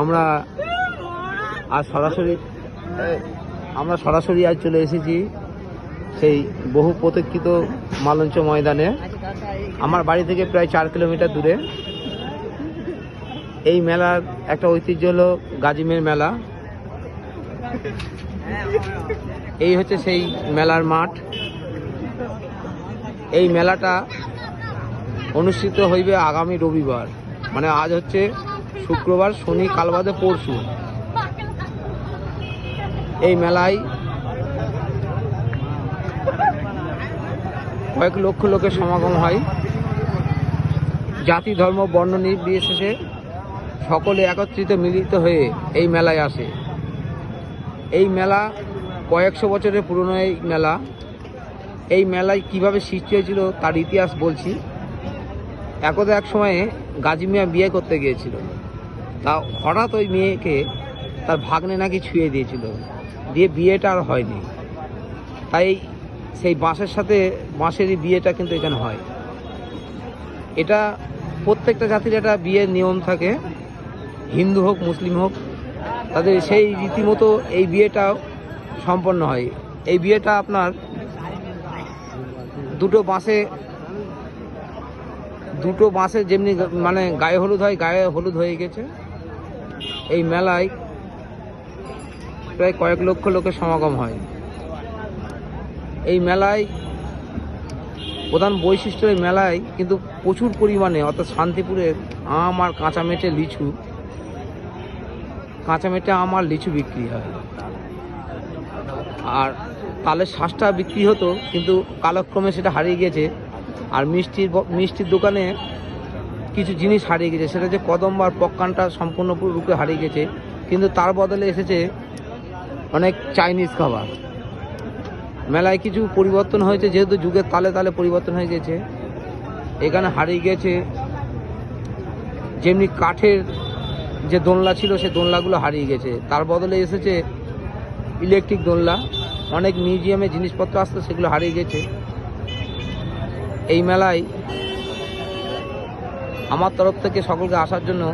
আমরা সরাসরি আজ চলে এসেছি সেই বহু প্রতীক্ষিত মালঞ্চ ময়দানে। আমার বাড়ি থেকে প্রায় 4 কিলোমিটার দূরে। এই মেলার একটা ঐতিহ্য হলো গাজিমের মেলা। এই হচ্ছে সেই মেলার মাঠ। এই মেলাটা অনুষ্ঠিত হইবে আগামী রবিবার, মানে আজ হচ্ছে শুক্রবার, শনি কাল বাদে পরশু। এই মেলায় কয়েক লক্ষ লোকের সমাগম হয়। জাতি ধর্ম বর্ণ নির্বিশেষে সকলে একত্রিত মিলিত হয়ে এই মেলায় আসে। এই মেলা কয়েকশো বছরের পুরনো এই মেলা। এই মেলায় কিভাবে সৃষ্টি হয়েছিল তার ইতিহাস বলছি। একদা এক সময়ে গাজী মিয়া বিয়ে করতে গিয়েছিল। তা হঠাৎ ওই মেয়েকে তার ভাগ্নে নাকি ছুঁয়ে দিয়েছিল, দিয়ে বিয়েটা আর হয়নি। তাই সেই বাঁশেরই বিয়েটা কিন্তু এখানে হয়। এটা প্রত্যেকটা জাতির একটা বিয়ের নিয়ম থাকে, হিন্দু হোক মুসলিম হোক, তাদের সেই রীতিমতো এই বিয়েটাও সম্পন্ন হয়। এই বিয়েটা আপনার দুটো বাঁশে যেমনি মানে গায়ে হলুদ হয়, গায়ে হলুদ হয়ে গেছে। এই মেলায় প্রায় কয়েক লক্ষ লোকের সমাগম হয়। এই মেলায় প্রধান বৈশিষ্ট্য, এই মেলায় কিন্তু প্রচুর পরিমাণে, অর্থাৎ শান্তিপুরের আম আর কাঁচামেটে আম আর লিচু বিক্রি হয়। আর তালের শ্বাসটা বিক্রি হতো, কিন্তু কালক্রমে সেটা হারিয়ে গেছে। আর মিষ্টির দোকানে কিছু জিনিস হারিয়ে গেছে, সেটা যে কদম আর পক্কানটা সম্পূর্ণ রূপে হারিয়ে গেছে। কিন্তু তার বদলে এসেছে অনেক চাইনিজ খাবার। মেলায় কিছু পরিবর্তন হয়েছে, যেহেতু যুগের তালে তালে পরিবর্তন হয়ে গেছে। এখানে হারিয়ে গেছে যেমনি কাঠের যে দোলনা ছিল, সে দোলনাগুলো হারিয়ে গেছে। তার বদলে এসেছে ইলেকট্রিক দোলনা। অনেক মিউজিয়ামে জিনিসপত্র আসতো, সেগুলো হারিয়ে গেছে। এই মেলায় আমার তরফ থেকে সকলকে আসার জন্য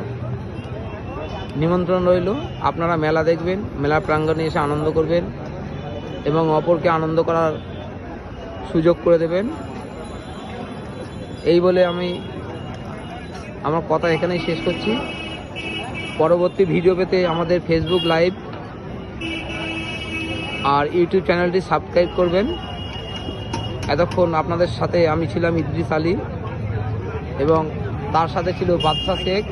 নিমন্ত্রণ রইল। আপনারা মেলা দেখবেন, মেলার প্রাঙ্গণে এসে আনন্দ করবেন এবং অপরকে আনন্দ করার সুযোগ করে দেবেন। এই বলে আমি আমার কথা এখানেই শেষ করছি। পরবর্তী ভিডিও পেতে আমাদের ফেসবুক লাইভ আর ইউটিউব চ্যানেলটি সাবস্ক্রাইব করবেন। এতক্ষণ আপনাদের সাথে আমি ছিলাম ইদ্রিস আলী, এবং তার সাথে ছিল বাদশা শেখ।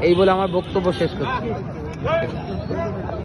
এই বলে আমার বক্তব্য শেষ করছি।